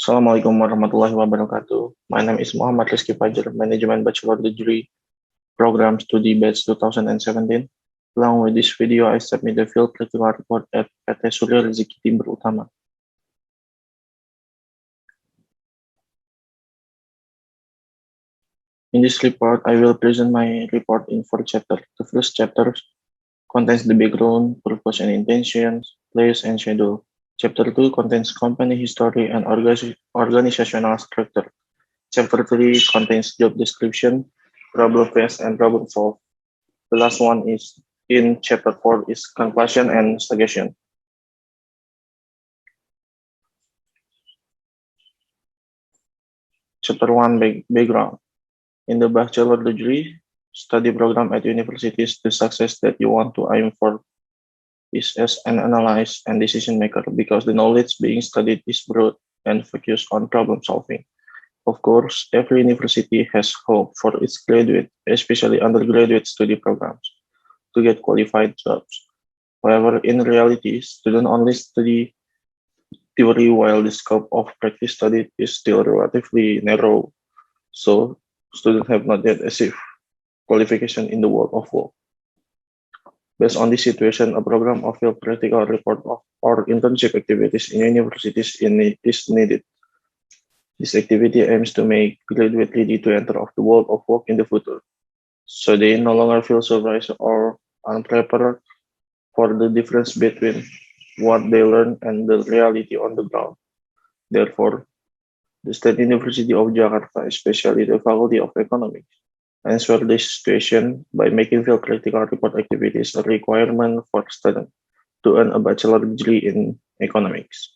Assalamualaikum warahmatullahi wabarakatuh. My name is Mohammad Rizki Fajar, Manajemen Bachelor Degree Program Studi Batch 2017. Along with this video, I submit the field practical report at PT Surya Rezeki Timber Utama. In this report, I will present my report in 4 chapters. The first chapter contains the background, purpose and intentions, place and schedule. Chapter 2 contains company history and organizational structure. Chapter 3 contains job description, problem faced and problem solved. The last one is in chapter 4 is conclusion and suggestion. Chapter 1 background. In the bachelor degree study program at universities, the success that you want to aim for is as an analyst and decision maker because the knowledge being studied is broad and focused on problem solving. Of course, every university has hope for its graduate, especially undergraduate study programs, to get qualified jobs. However, in reality, students only study theory while the scope of practice study is still relatively narrow, so students have not yet achieved qualification in the world of work. Based on this situation, a program of field practical report of or internship activities in universities is needed. This activity aims to make graduates ready to enter of the world of work in the future, so they no longer feel surprised or unprepared for the difference between what they learn and the reality on the ground. Therefore, the State University of Jakarta, especially the Faculty of Economy, answer this situation by making field practical report activities a requirement for students to earn a bachelor degree in economics.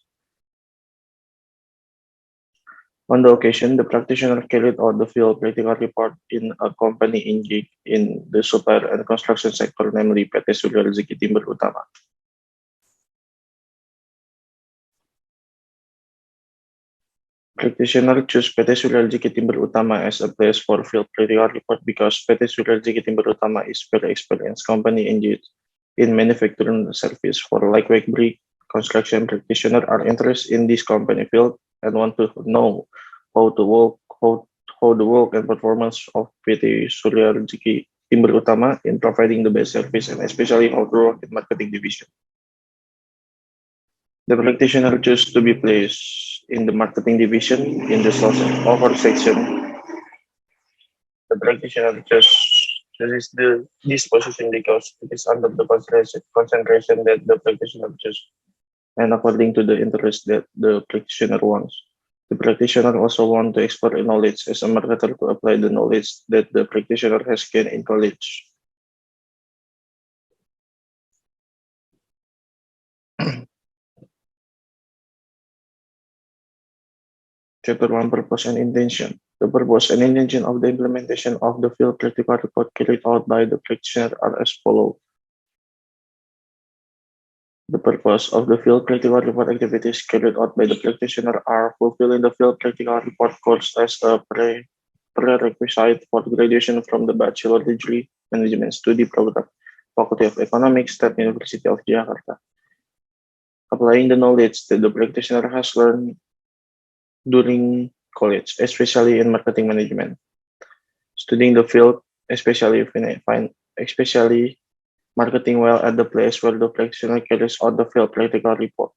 On the occasion, the practitioner carried out the field practical report in a company engaged in the supplier and construction sector, namely PT Surya Rezeki Timber Utama. Practitioner choose PT Surya Rezeki Timber Utama as a place for field practical report because PT Surya Rezeki Timber Utama is very experienced company engaged in manufacturing service for lightweight brick construction. Practitioner are interested in this company field and want to know how the work and performance of PT Surya Rezeki Timber Utama in providing the best service and especially how to work in marketing division. The practitioner choose to be placed in the marketing division in the sales offer section. The practitioner chooses this position because it is under the concentration that the practitioner chooses and according to the interest that the practitioner wants. The practitioner also wants to export knowledge as a marketer to apply the knowledge that the practitioner has gained in college. Chapter 1 Purpose and Intention. The purpose and intention of the implementation of the field practical report carried out by the practitioner are as follows. The purpose of the field practical report activities carried out by the practitioner are fulfilling the field practical report course as a prerequisite for graduation from the bachelor degree management study program, Faculty of Economics, State University of Jakarta. Applying the knowledge that the practitioner has learned during college, especially in marketing management. Studying the field, especially marketing well at the place where the practitioner carries out the field practical report.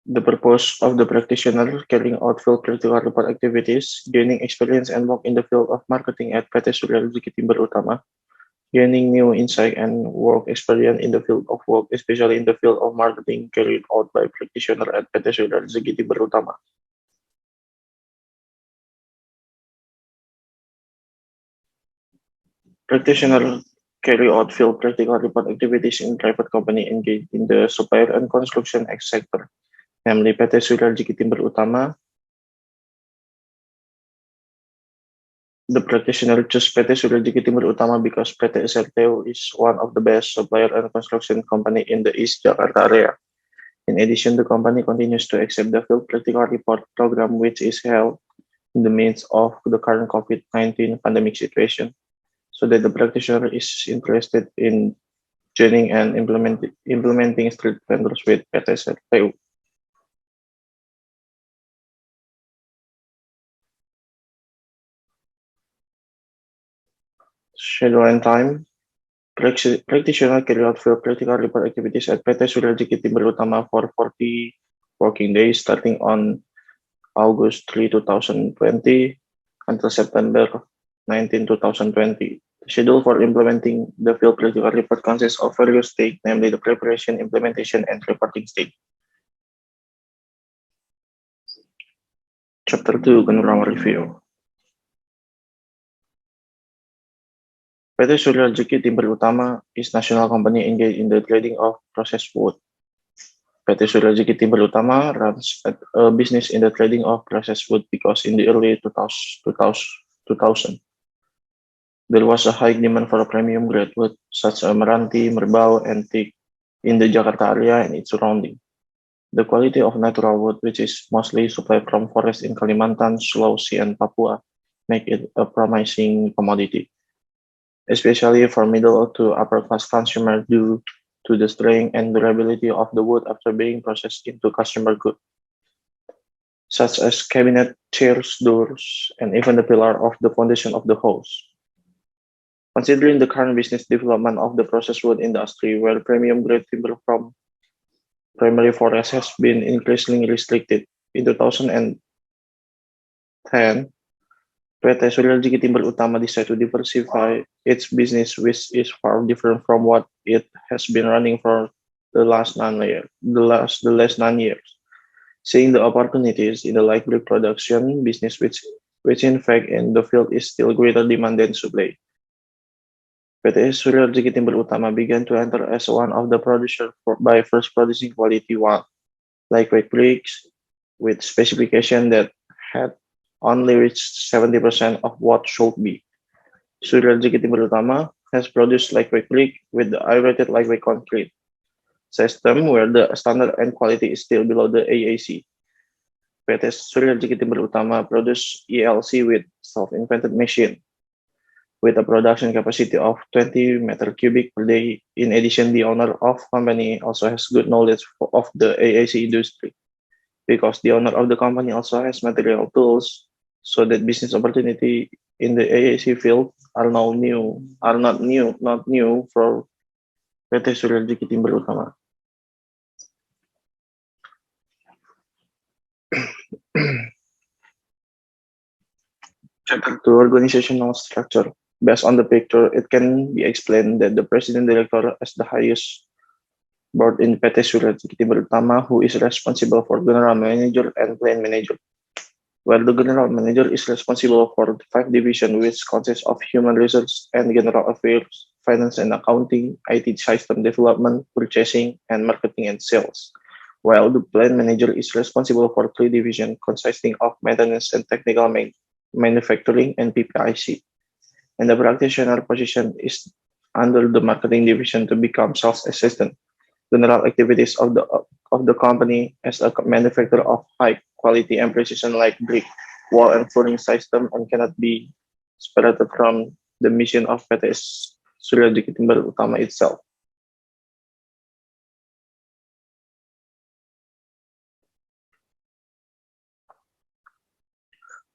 The purpose of the practitioner carrying out field practical report activities, gaining experience and work in the field of marketing at PT Surya Rezeki Timber Utama, gaining new insight and work experience in the field of work, especially in the field of marketing carried out by practitioner at PT Surya Rezeki Timber Utama. Practitioner carry out field practical report activities in private company engaged in the supplier and construction sector, namely PT Surya Rezeki Timber Utama. The practitioner choose PT Surya Rezeki Timber Utama because PT SRTU is one of the best supplier and construction company in the East Jakarta area. In addition, the company continues to accept the field practical report program, which is held in the midst of the current COVID-19 pandemic situation, so that the practitioner is interested in joining and implementing street vendors with PT SRTU. Schedule and time. Practitioner carry out field practical report activities at PT Surya Rezeki Timber Utama for 40 working days starting on August 3, 2020 until September 19, 2020. The schedule for implementing the field practical report consists of various stages, namely the preparation, implementation, and reporting stage. Chapter 2, Panorama Review. PT Surya Rezeki Timber Utama is national company engaged in the trading of processed wood. PT Surya Rezeki Timber Utama runs a business in the trading of processed wood because in the early 2000, there was a high demand for a premium grade wood such as Meranti, Merbau, and Teak in the Jakarta area and its surrounding. The quality of natural wood, which is mostly supplied from forests in Kalimantan, Sulawesi, and Papua, make it a promising commodity, especially for middle to upper class consumers due to the strength and durability of the wood after being processed into consumer goods, such as cabinet, chairs, doors, and even the pillar of the foundation of the house. Considering the current business development of the processed wood industry, where premium grade timber from primary forest has been increasingly restricted, in 2010, PT Surya Rezeki Timber Utama decided to diversify its business, which is far different from what it has been running for the last 9 years. The last 9 years, seeing the opportunities in the light brick production business, which in fact in the field is still greater demand than supply. PT Surya Rezeki Timber Utama began to enter as one of the producers by first producing quality one lightweight bricks with specification that had only reached 70% of what should be. Surya Rezeki Timber Utama has produced lightweight brick with the I-rated lightweight concrete system where the standard and quality is still below the AAC. PT Surya Rezeki Timber Utama produced ELC with self-invented machine with a production capacity of 20 meter cubic per day. In addition, the owner of company also has good knowledge of the AAC industry because the owner of the company also has material tools, so that business opportunity in the AAC field are not new for PT Surya Rezeki Timber Utama. Chapter 2, Organizational Structure. Based on the picture, it can be explained that the president director is the highest board in PT Surya Rezeki Timber Utama, who is responsible for general manager and plant manager, while the general manager is responsible for the 5 divisions, which consists of human resources and general affairs, finance and accounting, IT system development, purchasing, and marketing and sales, while the plant manager is responsible for 3 divisions consisting of maintenance and technical manufacturing and PPIC. And the practitioner position is under the marketing division to become sales assistant. General activities of the company as a manufacturer of high quality and precision like brick, wall, and flooring system, and cannot be separated from the mission of PT Surya Rezeki Timber Utama itself.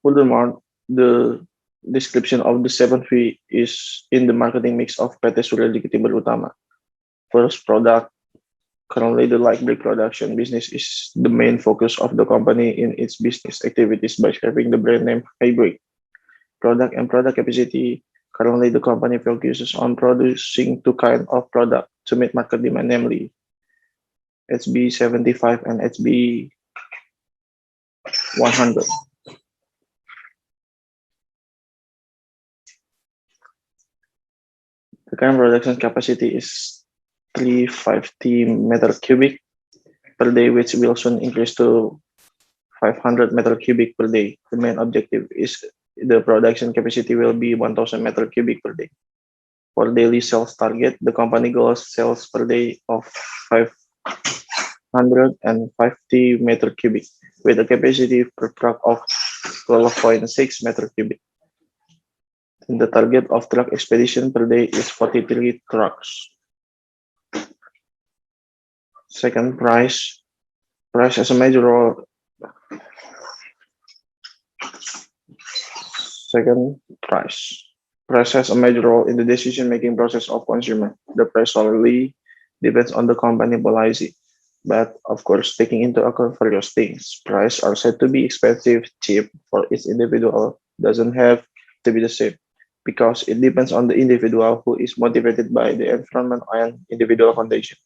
Furthermore, the description of the 7V is in the marketing mix of PT Surya Rezeki Timber Utama. First, product. Currently, the light brick production business is the main focus of the company in its business activities by having the brand name High Brick. Product and product capacity. Currently, the company focuses on producing 2 kinds of product to meet market demand, namely HB75 and HB100. The current production capacity is 350 meter cubic per day, which will soon increase to 500 meter cubic per day. The main objective is the production capacity will be 1000 meter cubic per day. For daily sales target, the company goals sales per day of 550 meter cubic with a capacity per truck of 12.6 meter cubic. And the target of truck expedition per day is 43 trucks. Second, price. Price as a major role. Second, price. Price has a major role in the decision-making process of consumer. The price solely depends on the company policy, but of course, taking into account various things. Price are said to be expensive, cheap for each individual doesn't have to be the same because it depends on the individual who is motivated by the environment and individual condition.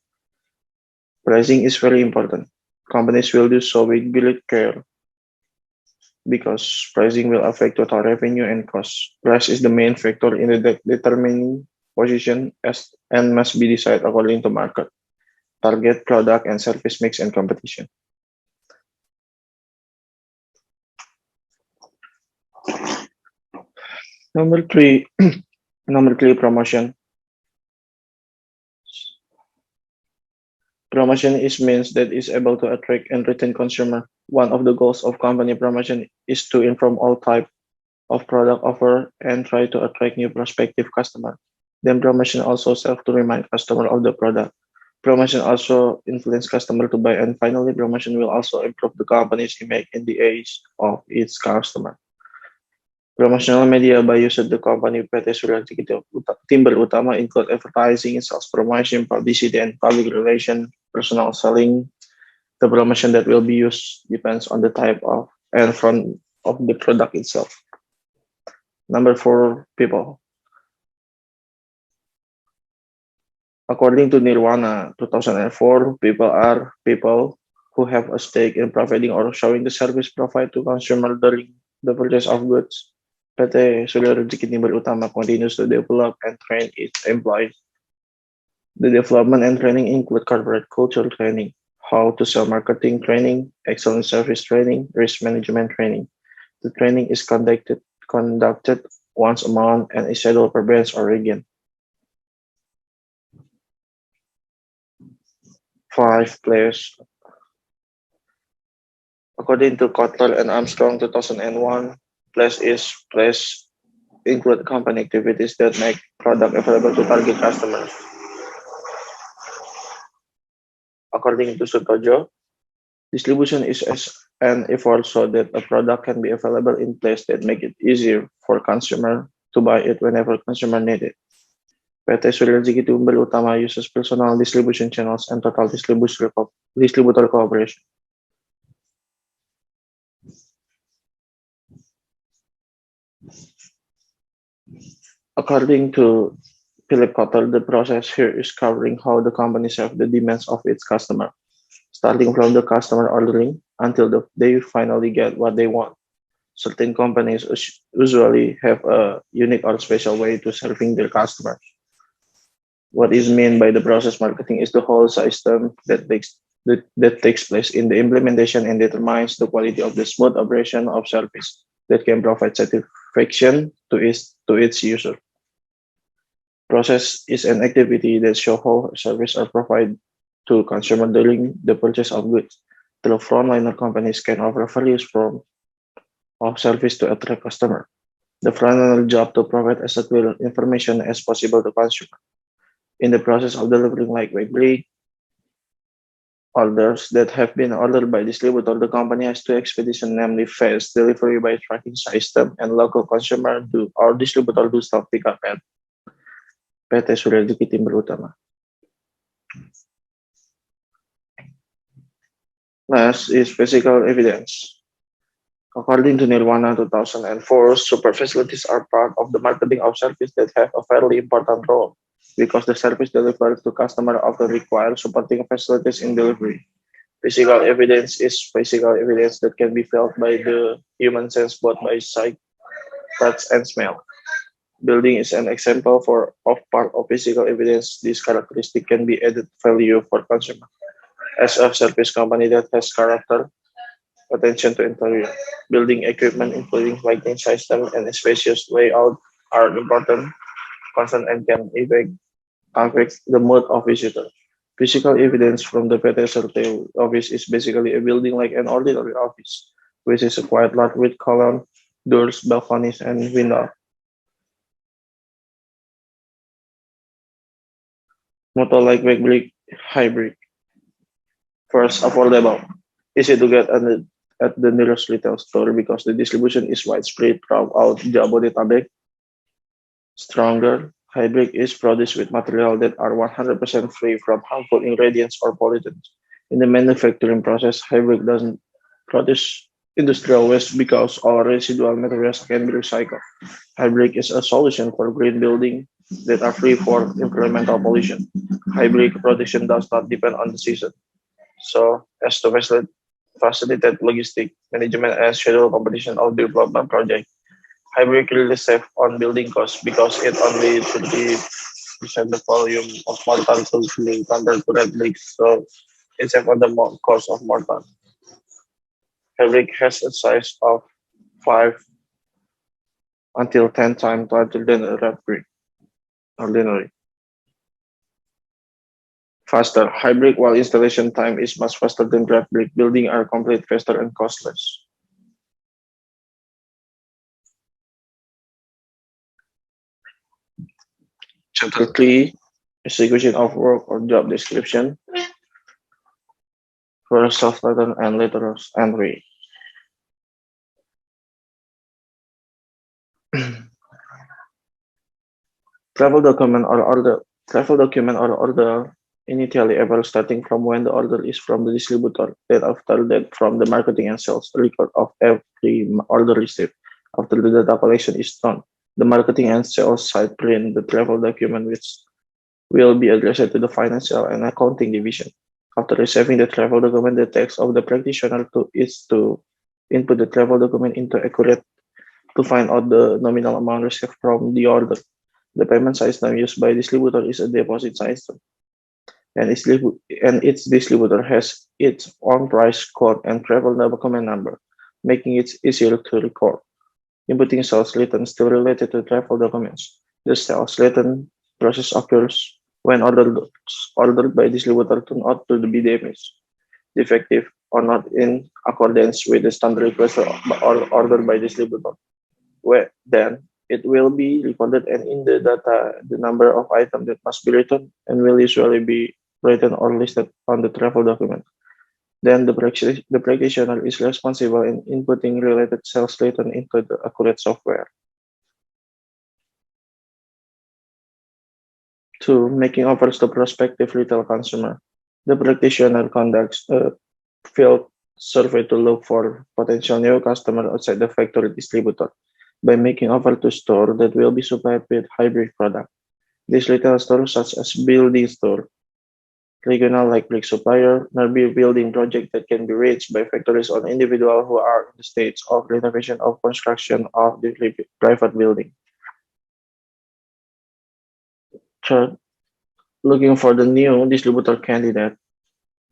Pricing is very important. Companies will do so with great care because pricing will affect total revenue and cost. Price is the main factor in the determining position as and must be decided according to market, target, product, and service mix and competition. Number three, number three, promotion. Promotion is means that is able to attract and retain consumer. One of the goals of company promotion is to inform all type of product offer and try to attract new prospective customer. Then promotion also serve to remind customer of the product. Promotion also influence customer to buy, and finally promotion will also improve the company's image in the eyes of its customer. Promotional media by use of the company PT Surya Rezeki Timber Utama include advertising, sales promotion, publicity, and public relation, personal selling. The promotion that will be used depends on the type of and front of the product itself. Number four, people. According to Nirvana 2004, people are people who have a stake in providing or showing the service provided to consumer during the purchase of goods. PT Surya Rezeki Timber Utama continues to develop and train its employees. The development and training include corporate culture training, how to sell marketing training, excellent service training, risk management training. The training is conducted once a month and is scheduled per branch or region. Five players. According to Kotler and Armstrong 2001, place include company activities that make product available to target customers. According to Sutojo, distribution is an effort so that a product can be available in place that make it easier for consumer to buy it whenever consumer need it. PT Surya Rezeki Timber Utama uses personal distribution channels and total distributor cooperation. According to Philip Kotler, the process here is covering how the company serves the demands of its customer, starting from the customer ordering until they finally get what they want. Certain companies usually have a unique or special way to serving their customers. What is meant by the process marketing is the whole system that takes place in the implementation and determines the quality of the smooth operation of service that can provide satisfaction to its user. Process is an activity that shows how services are provided to consumer during the purchase of goods. The frontliner companies can offer various forms of service to attract customer. The frontliner job to provide as clear information as possible to consumer. In the process of delivering lightweight orders that have been ordered by distributor, the company has two expeditions, namely fast delivery by tracking system and local consumer do or distributor do stock pickup at PT Surya Rezeki Timber Utama. Last is physical evidence. According to Nirvana 2004, super facilities are part of the marketing of service that have a fairly important role because the service delivered to customer often requires supporting facilities in delivery. Physical evidence is physical evidence that can be felt by the human sense both by sight, touch, and smell. Building is an example of part of physical evidence. This characteristic can be added value for consumer. As a service company that has character, attention to interior, building equipment including lighting system and spacious layout are important concern and can affect the mood of visitor. Physical evidence from the PT office is basically a building like an ordinary office, which is a quiet lot with column, doors, balconies, and windows. Motto like brick, hybrid. First, affordable. Easy to get at the nearest retail store because the distribution is widespread throughout Jabodetabek. Stronger, hybrid is produced with materials that are 100% free from harmful ingredients or pollutants. In the manufacturing process, hybrid doesn't produce industrial waste because all residual materials can be recycled. Hybrid is a solution for green building that are free for environmental pollution. Hybrid production does not depend on the season. So, as to facilitate logistic management and schedule competition of development project, hybrid really save on building costs because it only 30% the volume of mortar to clean compared to red bricks. So, it save on the cost of mortar. Hybrid has a size of 5 until 10 times larger than a red brick ordinary. Faster. Hybrid while installation time is much faster than red brick building are complete faster and costless. Chapter 3, execution of work or job description for self-titled and letters entry. Travel document or order. Travel document or order initially ever starting from when the order is from the distributor, then after that from the marketing and sales record of every order received. After the data collection is done, the marketing and sales side print the travel document which will be addressed to the financial and accounting division. After receiving the travel document, the text of the practitioner is to input the travel document into accurate to find out the nominal amount received from the order. The payment system used by distributor is a deposit system, and its distributor has its own price code and travel document number, making it easier to record. Inputting sales return still related to travel documents. The sales return process occurs when ordered by distributor turn out to be damaged, defective, or not in accordance with the standard request or ordered by distributor. Then it will be recorded and in the data the number of items that must be returned and will usually be written or listed on the travel document. Then the practitioner is responsible in inputting related sales return into the accurate software. 2. Making offers to prospective retail consumer. The practitioner conducts a field survey to look for potential new customer outside the factory distributor by making offer to store that will be supplied with hybrid product. These retail stores such as building store, regional like brick supplier, nearby building project that can be reached by factories or individuals who are in the stage of renovation or construction of the private building. Third, looking for the new distributor candidate.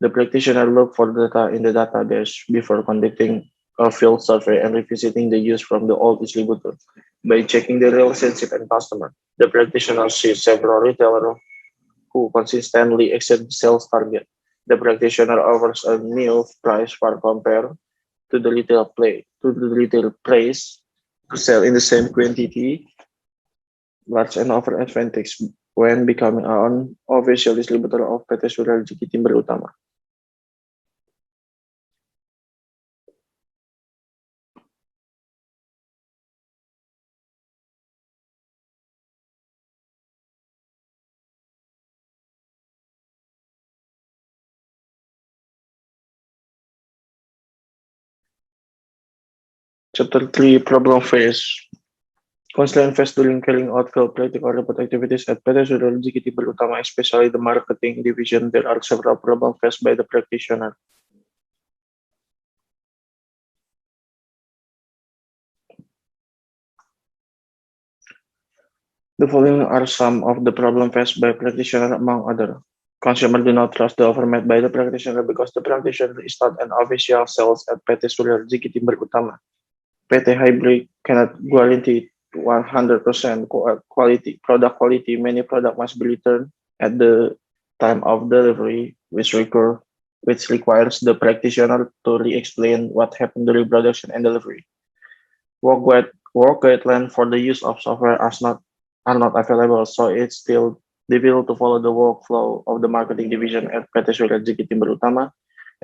The practitioner look for data in the database before conducting a field survey and revisiting the use from the old distributor. By checking the relationship and customer, the practitioner sees several retailers who consistently exceed sales target. The practitioner offers a new price for compare to the retail place to sell in the same quantity, large and offer advantage when becoming an official distributor of PT Surya Rezeki Timber Utama. Chapter 3, Problem Phase. Constantly invest during carrying out field practical report activities at PT Surya Rezeki Timber Utama, especially the marketing division. There are several problems faced by the practitioner. The following are some of the problems faced by practitioner among other. Consumers do not trust the offer made by the practitioner because the practitioner is not an official sales at PT Surya Rezeki Timber Utama. PT Hybrid cannot guarantee 100% product quality. Many products must be returned at the time of delivery, which requires the practitioner to re-explain what happened during production and delivery. Work guidelines for the use of software are not available, so it's still difficult to follow the workflow of the marketing division at PT Surya Rezeki Timber Utama.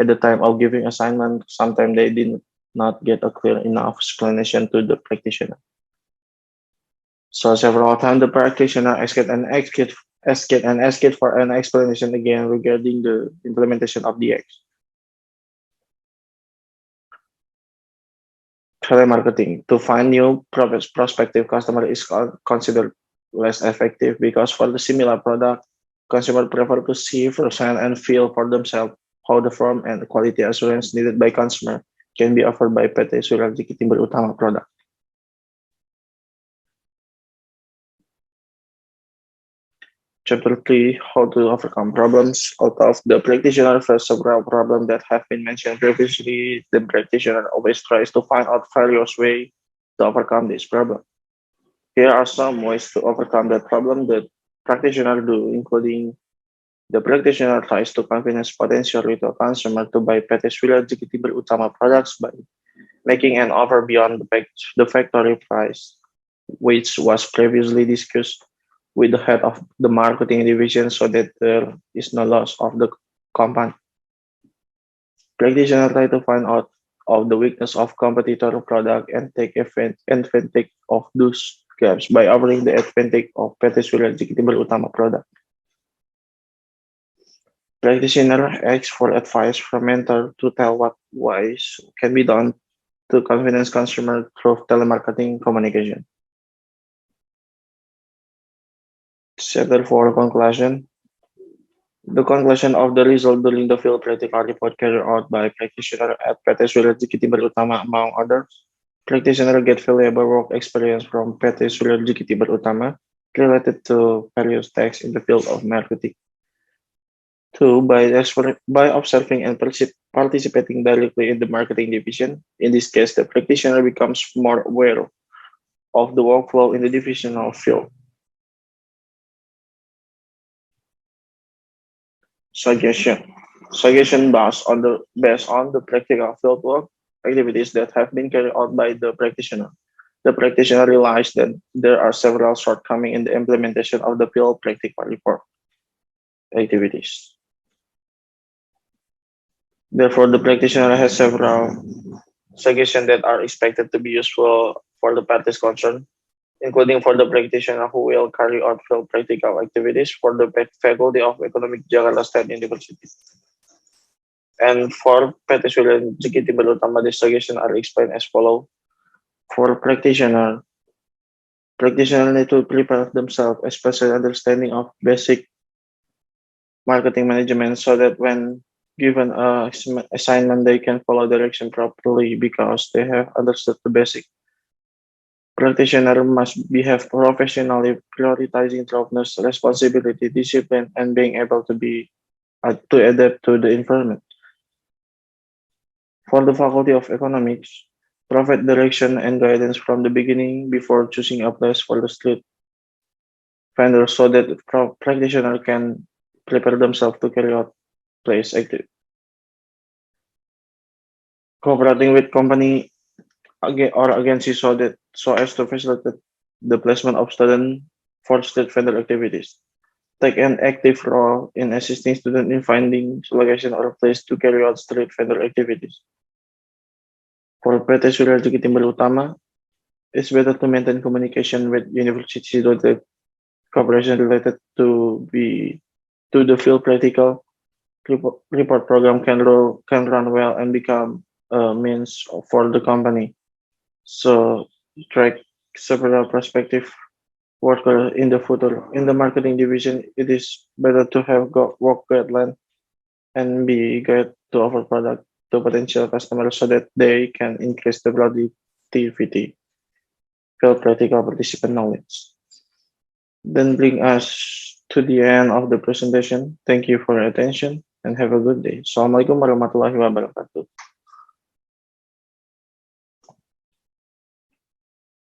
At the time of giving assignment, sometimes they did not get a clear enough explanation to the practitioner. So several times the practitioner asked for an explanation again regarding the implementation of DX. Telemarketing to find new prospective customer is considered less effective because for the similar product, consumer prefer to see firsthand and feel for themselves how the form and quality assurance needed by consumer can be offered by PT Surya Rezeki Utama product. Chapter 3, How to Overcome Problems. Out of the practitioner face several problems that have been mentioned previously, the practitioner always tries to find out various ways to overcome this problem. Here are some ways to overcome that problem that practitioner do, including the practitioner tries to convince potential retail consumer to buy PT Surya Rezeki Utama products by making an offer beyond the factory price, which was previously discussed with the head of the marketing division so that there is no loss of the company. Practitioners try to find out of the weakness of competitor product and take advantage of those gaps by offering the advantage of PT Surya Rezeki Utama product. Practitioner asks for advice from mentor to tell what ways can be done to convince consumer through telemarketing communication. Chapter 4 Conclusion. The conclusion of the result during the field practical report carried out by practitioner at PT Surya Rezeki Utama among others. Practitioner get valuable work experience from PT Surya Rezeki Utama related to various tasks in the field of marketing. 2. By observing and participating directly in the marketing division. In this case, the practitioner becomes more aware of the workflow in the divisional field. Suggestion. Suggestion based on the practical fieldwork activities that have been carried out by the practitioner. The practitioner realized that there are several shortcomings in the implementation of the field practical report activities. Therefore, the practitioner has several suggestions that are expected to be useful for the parties concerned, including for the practitioner who will carry out field practical activities for the Faculty of Economic Jakarta State University. And for PT Surya Rezeki Utama, the suggestions are explained as follows. For practitioner need to prepare themselves, especially understanding of basic marketing management so that when given a assignment, they can follow direction properly because they have understood the basic. Practitioner must behave professionally, prioritizing toughness, responsibility, discipline, and being able to adapt to the environment. For the Faculty of Economics, provide direction and guidance from the beginning before choosing a place for the street vendor so that the practitioner can prepare themselves to carry out place active. Cooperating with company or agency so as to facilitate the placement of student for street vendor activities. Take an active role in assisting students in finding location or place to carry out street vendor activities. For PT Surya Rezeki Utama, it's better to maintain communication with university so that cooperation related to the field practical report program can run well and become a means for the company. So track several prospective worker in the future. In the marketing division, it is better to have work guideline and be guide to offer product to potential customers so that they can increase the productivity, field practical participant knowledge. Then bring us to the end of the presentation. Thank you for your attention and have a good day. Assalamualaikum warahmatullahi wabarakatuh.